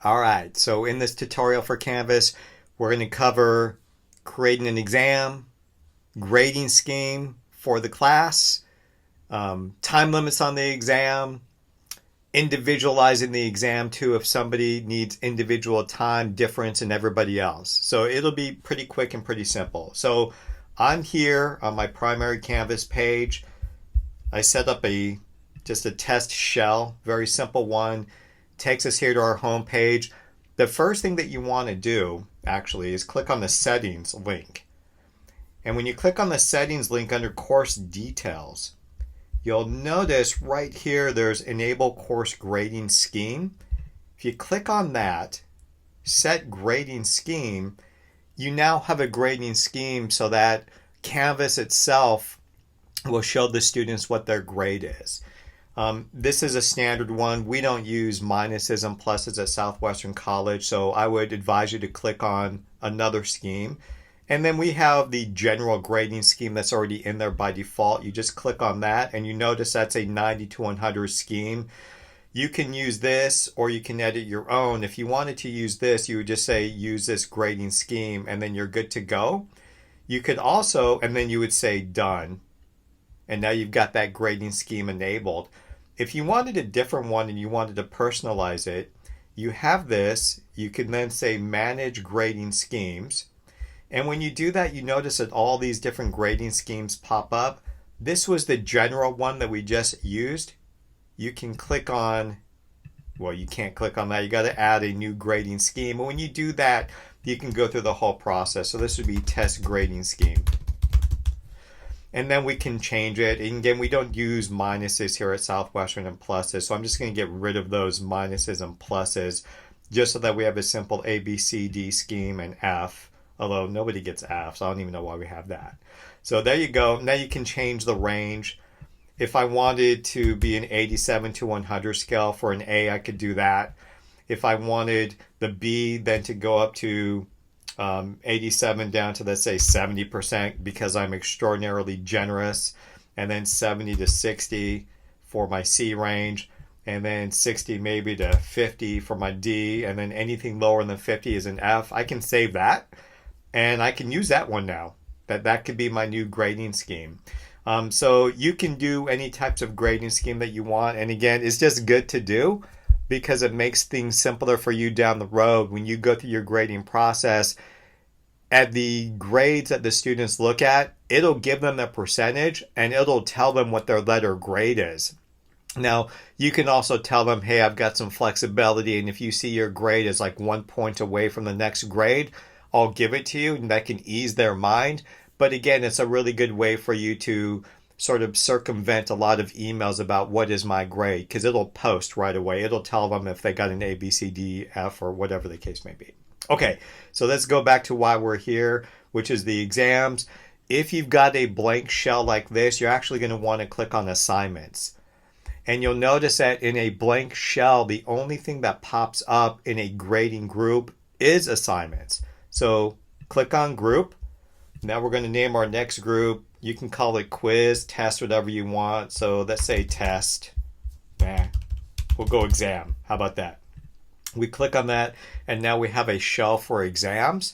All right, so in this tutorial for Canvas, we're going to cover creating an exam, grading scheme for the class, time limits on the exam, individualizing the exam too if somebody needs individual time difference than everybody else. So it'll be pretty quick and pretty simple. So I'm here on my primary Canvas page. I set up just a test shell, very simple one. Takes us here to our home page. The first thing that you want to do actually is click on the settings link. And when you click on the settings link under course details, you'll notice right here there's enable course grading scheme. If you click on that, set grading scheme, you now have a grading scheme so that Canvas itself will show the students what their grade is. This is a standard one. We don't use minuses and pluses at Southwestern College, so I would advise you to click on another scheme. And then we have the general grading scheme that's already in there by default. You just click on that and you notice that's a 90 to 100 scheme. You can use this or you can edit your own. If you wanted to use this, you would just say use this grading scheme and then you're good to go. You could also, and then you would say done. And now you've got that grading scheme enabled. If you wanted a different one and you wanted to personalize it, you have this. You can then say manage grading schemes. And when you do that, you notice that all these different grading schemes pop up. This was the general one that we just used. You can click on, well, you can't click on that. You got to add a new grading scheme. And when you do that, you can go through the whole process. So this would be test grading scheme. And then we can change it. And again, we don't use minuses here at Southwestern and pluses. So I'm just going to get rid of those minuses and pluses just so that we have a simple A, B, C, D scheme and F. Although nobody gets F, so I don't even know why we have that. So there you go. Now you can change the range. If I wanted to be an 87 to 100 scale for an A, I could do that. If I wanted the B then to go up to 87 down to, let's say, 70% because I'm extraordinarily generous, and then 70 to 60 for my C range, and then 60 maybe to 50 for my D, and then anything lower than 50 is an F. I can save that, and I can use that one now. That could be my new grading scheme. So you can do any types of grading scheme that you want, and again, it's just good to do because it makes things simpler for you down the road when you go through your grading process. At the grades that the students look at, it'll give them the percentage and it'll tell them what their letter grade is. Now, you can also tell them, hey, I've got some flexibility, and if you see your grade is like 1 point away from the next grade, I'll give it to you, and that can ease their mind. But again, it's a really good way for you to sort of circumvent a lot of emails about what is my grade, because it'll post right away. It'll tell them if they got an A, B, C, D, F, or whatever the case may be. Okay, so let's go back to why we're here, which is the exams. If you've got a blank shell like this, you're actually going to want to click on assignments. And you'll notice that in a blank shell, the only thing that pops up in a grading group is assignments. So click on group. Now we're going to name our next group. You can call it quiz, test, whatever you want. So let's say test. We'll go exam. How about that? We click on that, and now we have a shell for exams.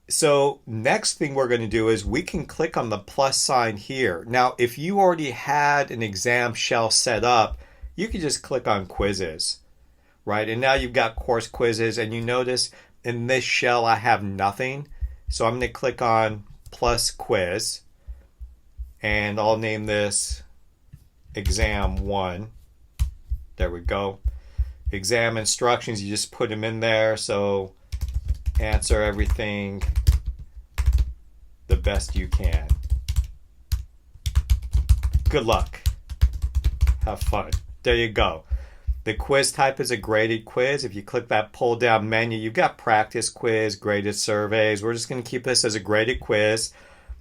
So next thing we're going to do is we can click on the plus sign here. Now, if you already had an exam shell set up, you can just click on quizzes, right? And now you've got course quizzes, and you notice in this shell I have nothing. So I'm going to click on plus quiz, and I'll name this exam 1. There we go. Exam instructions, you just put them in there. So answer everything the best you can. Good luck. Have fun. There you go. The quiz type is a graded quiz. If you click that pull down menu, you've got practice quiz, graded surveys. We're just going to keep this as a graded quiz.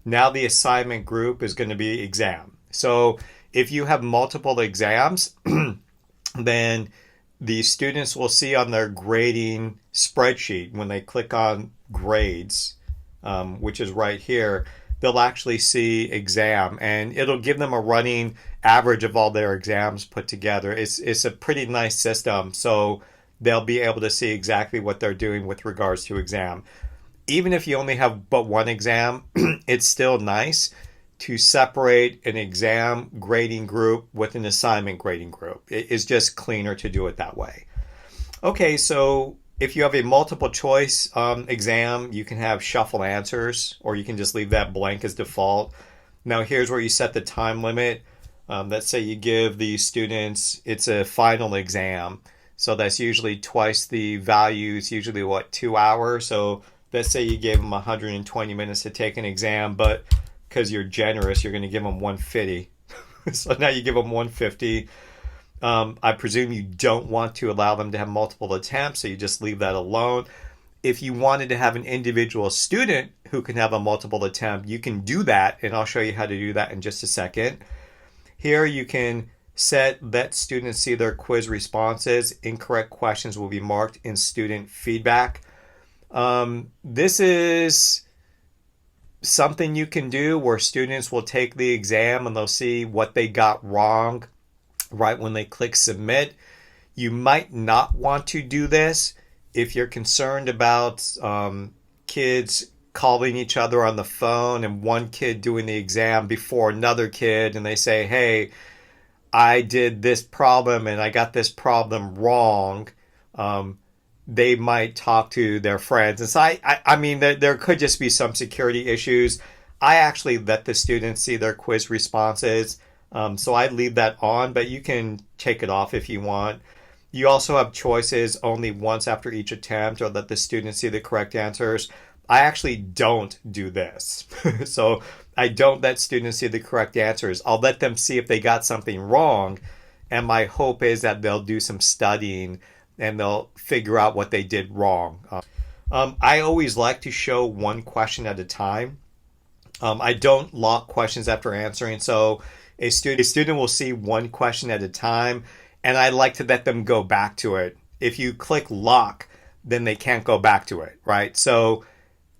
Now the assignment group is going to be exam. So if you have multiple exams, then the students will see on their grading spreadsheet when they click on grades, which is right here, they'll actually see exam, and it'll give them a running average of all their exams put together. It's a pretty nice system. So they'll be able to see exactly what they're doing with regards to exam. Even if you only have but one exam, it's still nice to separate an exam grading group with an assignment grading group. It's just cleaner to do it that way. Okay, so if you have a multiple choice exam, you can have shuffle answers, or you can just leave that blank as default. Now here's where you set the time limit. Let's say you give the students, it's a final exam. So that's usually twice the value. It's usually, 2 hours? So let's say you gave them 120 minutes to take an exam, but because you're generous, you're going to give them 150. So now you give them 150. I presume you don't want to allow them to have multiple attempts, so you just leave that alone. If you wanted to have an individual student who can have a multiple attempt, you can do that, and I'll show you how to do that in just a second. Here you can let students see their quiz responses. Incorrect questions will be marked in student feedback. This is something you can do where students will take the exam and they'll see what they got wrong right when they click submit. You might not want to do this if you're concerned about kids calling each other on the phone and one kid doing the exam before another kid, and they say, hey, I did this problem and I got this problem wrong. They might talk to their friends. And so I mean, there could just be some security issues. I actually let the students see their quiz responses. So I leave that on, but you can take it off if you want. You also have choices only once after each attempt, or let the students see the correct answers. I actually don't do this. So I don't let students see the correct answers. I'll let them see if they got something wrong. And my hope is that they'll do some studying and they'll figure out what they did wrong. I always like to show one question at a time. I don't lock questions after answering. So a student will see one question at a time, and I like to let them go back to it. If you click lock, then they can't go back to it, right? So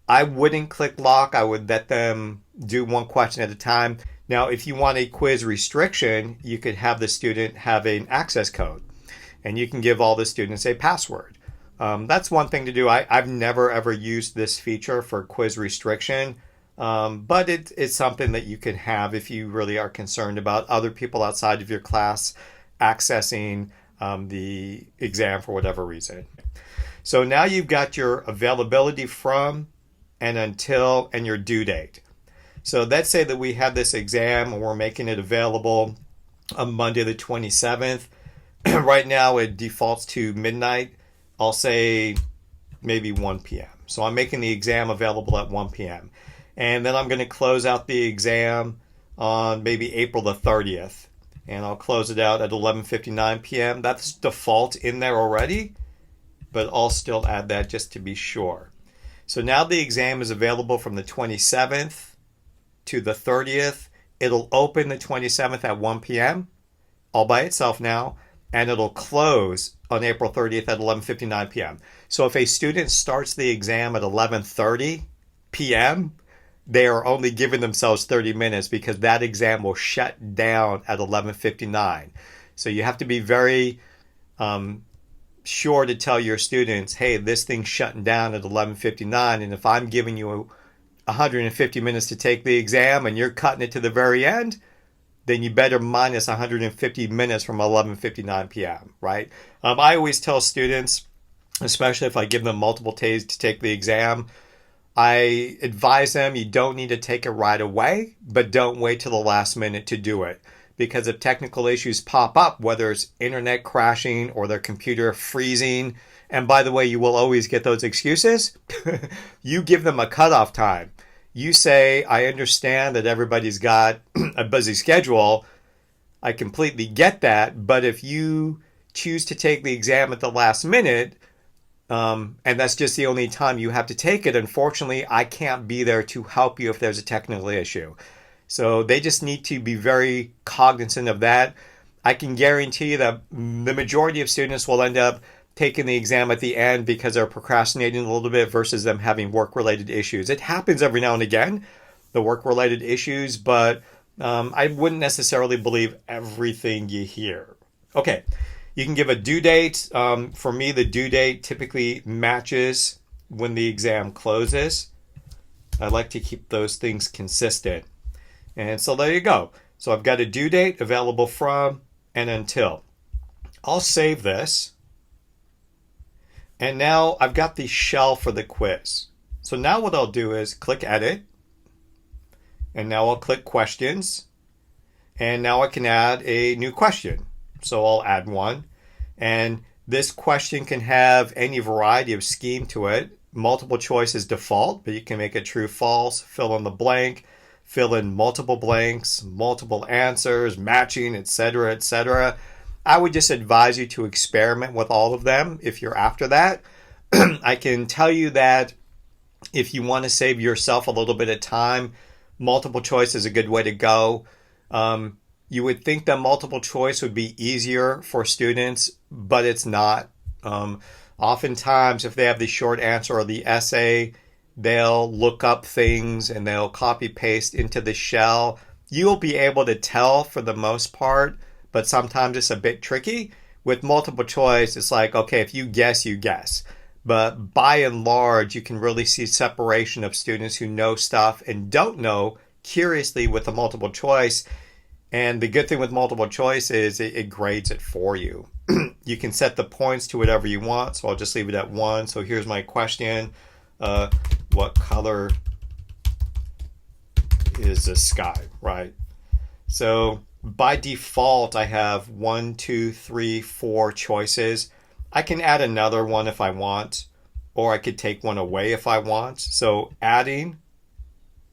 I wouldn't click lock. I would let them do one question at a time. Now, if you want a quiz restriction, you could have the student have an access code, and you can give all the students a password. That's one thing to do. I've never ever used this feature for quiz restriction, but it's something that you can have if you really are concerned about other people outside of your class accessing the exam for whatever reason. So now you've got your availability from and until and your due date. So let's say that we have this exam and we're making it available on Monday the 27th. Right now it defaults to midnight. I'll say maybe 1 p.m. So I'm making the exam available at 1 p.m. And then I'm going to close out the exam on maybe April the 30th. And I'll close it out at 11:59 p.m. That's default in there already, but I'll still add that just to be sure. So now the exam is available from the 27th to the 30th. It'll open the 27th at 1 p.m. all by itself now, and it'll close on April 30th at 11:59 p.m. So if a student starts the exam at 11:30 p.m., they are only giving themselves 30 minutes because that exam will shut down at 11:59. So you have to be very sure to tell your students, hey, this thing's shutting down at 11:59, and if I'm giving you 150 minutes to take the exam and you're cutting it to the very end, then you better minus 150 minutes from 11:59 p.m., right? I always tell students, especially if I give them multiple days to take the exam, I advise them you don't need to take it right away, but don't wait till the last minute to do it. Because if technical issues pop up, whether it's internet crashing or their computer freezing, and by the way, you will always get those excuses, you give them a cutoff time. You say, I understand that everybody's got a busy schedule. I completely get that. But if you choose to take the exam at the last minute, and that's just the only time you have to take it, unfortunately, I can't be there to help you if there's a technical issue. So they just need to be very cognizant of that. I can guarantee you that the majority of students will end up taking the exam at the end because they're procrastinating a little bit versus them having work-related issues. It happens every now and again, the work-related issues, but I wouldn't necessarily believe everything you hear. Okay, You can give a due date. For me, the due date typically matches when the exam closes. I like to keep those things consistent. And so there you go. So I've got a due date, available from, and until. I'll save this. And now I've got the shell for the quiz. So now what I'll do is click edit. And now I'll click questions. And now I can add a new question. So I'll add one. And this question can have any variety of scheme to it. Multiple choice is default, but you can make it true, false, fill in the blank, fill in multiple blanks, multiple answers, matching, etc., etc. I would just advise you to experiment with all of them if you're after that. I can tell you that if you want to save yourself a little bit of time, multiple choice is a good way to go. You would think that multiple choice would be easier for students, but it's not. Oftentimes, if they have the short answer or the essay, they'll look up things and they'll copy paste into the shell. You'll be able to tell for the most part, but sometimes it's a bit tricky. With multiple choice, it's like, okay, if you guess, you guess. But by and large, you can really see separation of students who know stuff and don't know curiously with the multiple choice. And the good thing with multiple choice is it grades it for you. You can set the points to whatever you want, so I'll just leave it at 1. So here's my question. What color is the sky, right? So by default, I have 1, 2, 3, 4 choices. I can add another one if I want, or I could take one away if I want. So adding,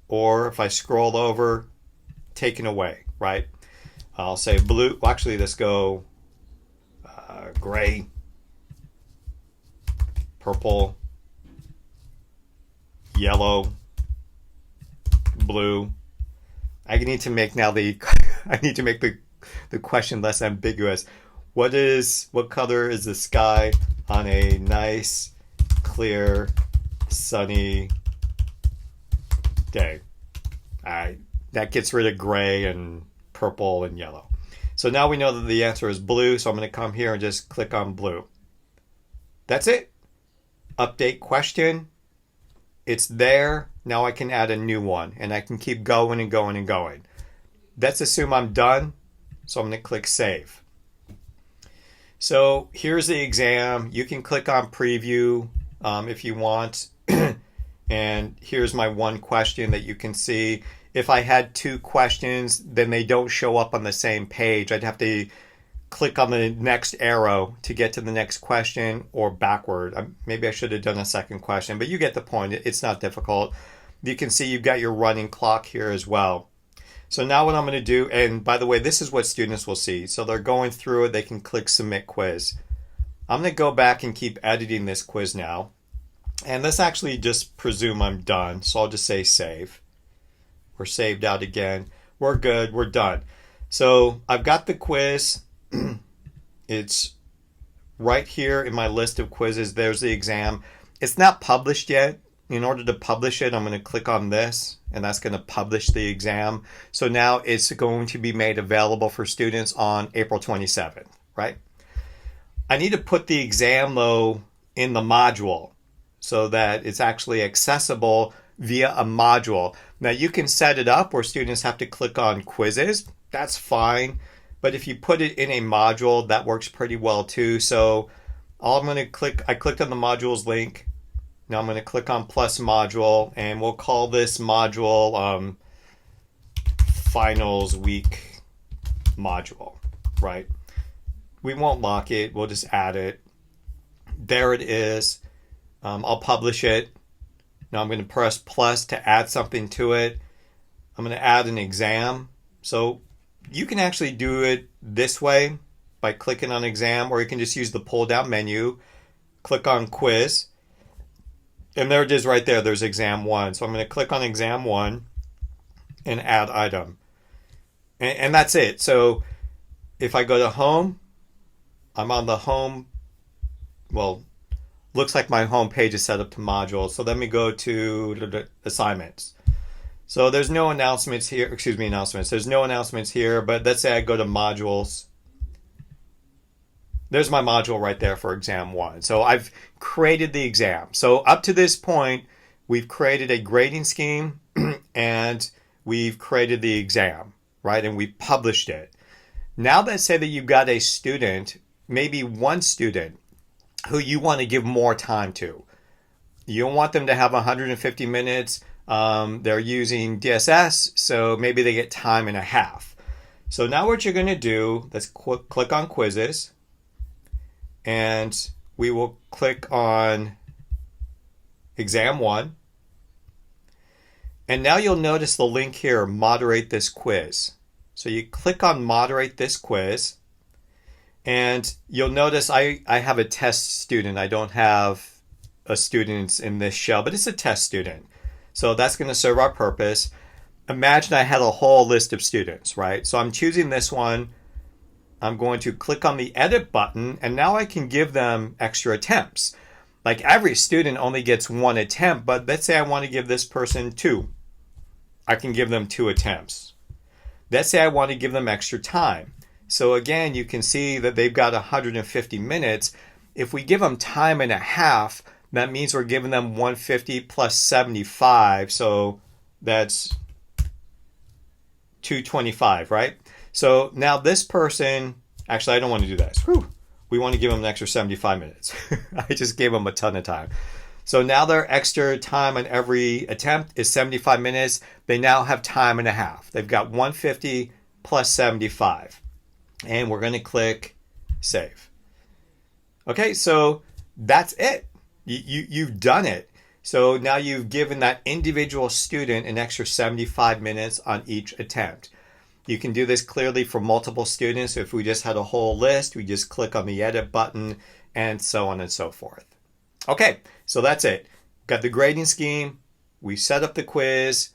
or if I scroll over, taken away, right? I'll say blue. Well, actually, let's go gray, purple, yellow, blue. I need to make now the I need to make the question less ambiguous. What color is the sky on a nice, clear, sunny day? All right, that gets rid of gray and purple and yellow. So now we know that the answer is blue, so I'm going to come here and just click on blue. That's it. Update question. It's there. Now I can add a new one, and I can keep going and going and going. Let's assume I'm done, so I'm going to click save. So here's the exam. You can click on preview if you want. And here's my one question that you can see. If I had 2 questions, then they don't show up on the same page. I'd have to click on the next arrow to get to the next question, or backward. Maybe I should have done a second question, but you get the point. It's not difficult. You can see you've got your running clock here as well. So now what I'm going to do, and by the way, this is what students will see. So they're going through it. They can click submit quiz. I'm going to go back and keep editing this quiz now. And let's actually just presume I'm done. So I'll just say save. We're saved out again. We're good. We're done. So I've got the quiz. It's right here in my list of quizzes. There's the exam. It's not published yet. In order to publish it, I'm going to click on this, and that's going to publish the exam. So now it's going to be made available for students on April 27th, right? I need to put the exam, though, in the module so that it's actually accessible via a module. Now you can set it up where students have to click on quizzes. That's fine. But if you put it in a module, that works pretty well too. So all I'm going to click, I clicked on the modules link. Now I'm going to click on plus module, and we'll call this module finals week module, right? We won't lock it. We'll just add it. There it is. I'll publish it. Now I'm going to press plus to add something to it. I'm going to add an exam. So you can actually do it this way by clicking on exam, or you can just use the pull down menu, click on quiz, and there it is right there. There's exam 1. So I'm going to click on exam 1 and add item. And that's it. So if I go to home, I'm on the home. Well, looks like my home page is set up to modules. So let me go to assignments. So there's no announcements here. There's no announcements here, but let's say I go to modules. there's my module right there for exam 1. So I've created the exam. So up to this point, we've created a grading scheme and we've created the exam, right? And we published it. Now let's say that you've got a student, maybe one student, who you want to give more time to. You don't want them to have 150 minutes. They're using DSS, so maybe they get time and a half. So now what you're going to do, let's click on quizzes, and we will click on exam 1. And now you'll notice the link here, moderate this quiz. So you click on moderate this quiz, and you'll notice I have a test student. I don't have a student in this shell, but it's a test student. So that's going to serve our purpose. Imagine I had a whole list of students, right? So I'm choosing this one. I'm going to click on the edit button, and now I can give them extra attempts. Like every student only gets 1 attempt, but let's say I want to give this person 2. I can give them 2 attempts. Let's say I want to give them extra time. So again, you can see that they've got 150 minutes. If we give them time and a half, that means we're giving them 150 plus 75. So that's 225, right? So now this person, actually I don't want to do that. Whew. We want to give them an extra 75 minutes. I just gave them a ton of time. So now their extra time on every attempt is 75 minutes. They now have time and a half. They've got 150 plus 75. And we're going to click save. Okay, so that's it. You've done it. So now you've given that individual student an extra 75 minutes on each attempt. You can do this clearly for multiple students. If we just had a whole list, we just click on the edit button and so on and so forth. Okay, so that's it. Got the grading scheme. We set up the quiz,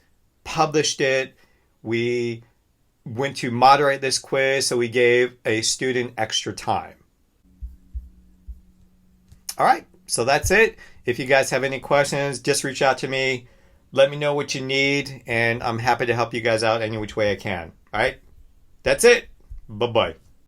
published it. We went to moderate this quiz, so we gave a student extra time. All right, so that's it. If you guys have any questions, just reach out to me. Let me know what you need, and I'm happy to help you guys out any which way I can. All right, that's it. Bye-bye.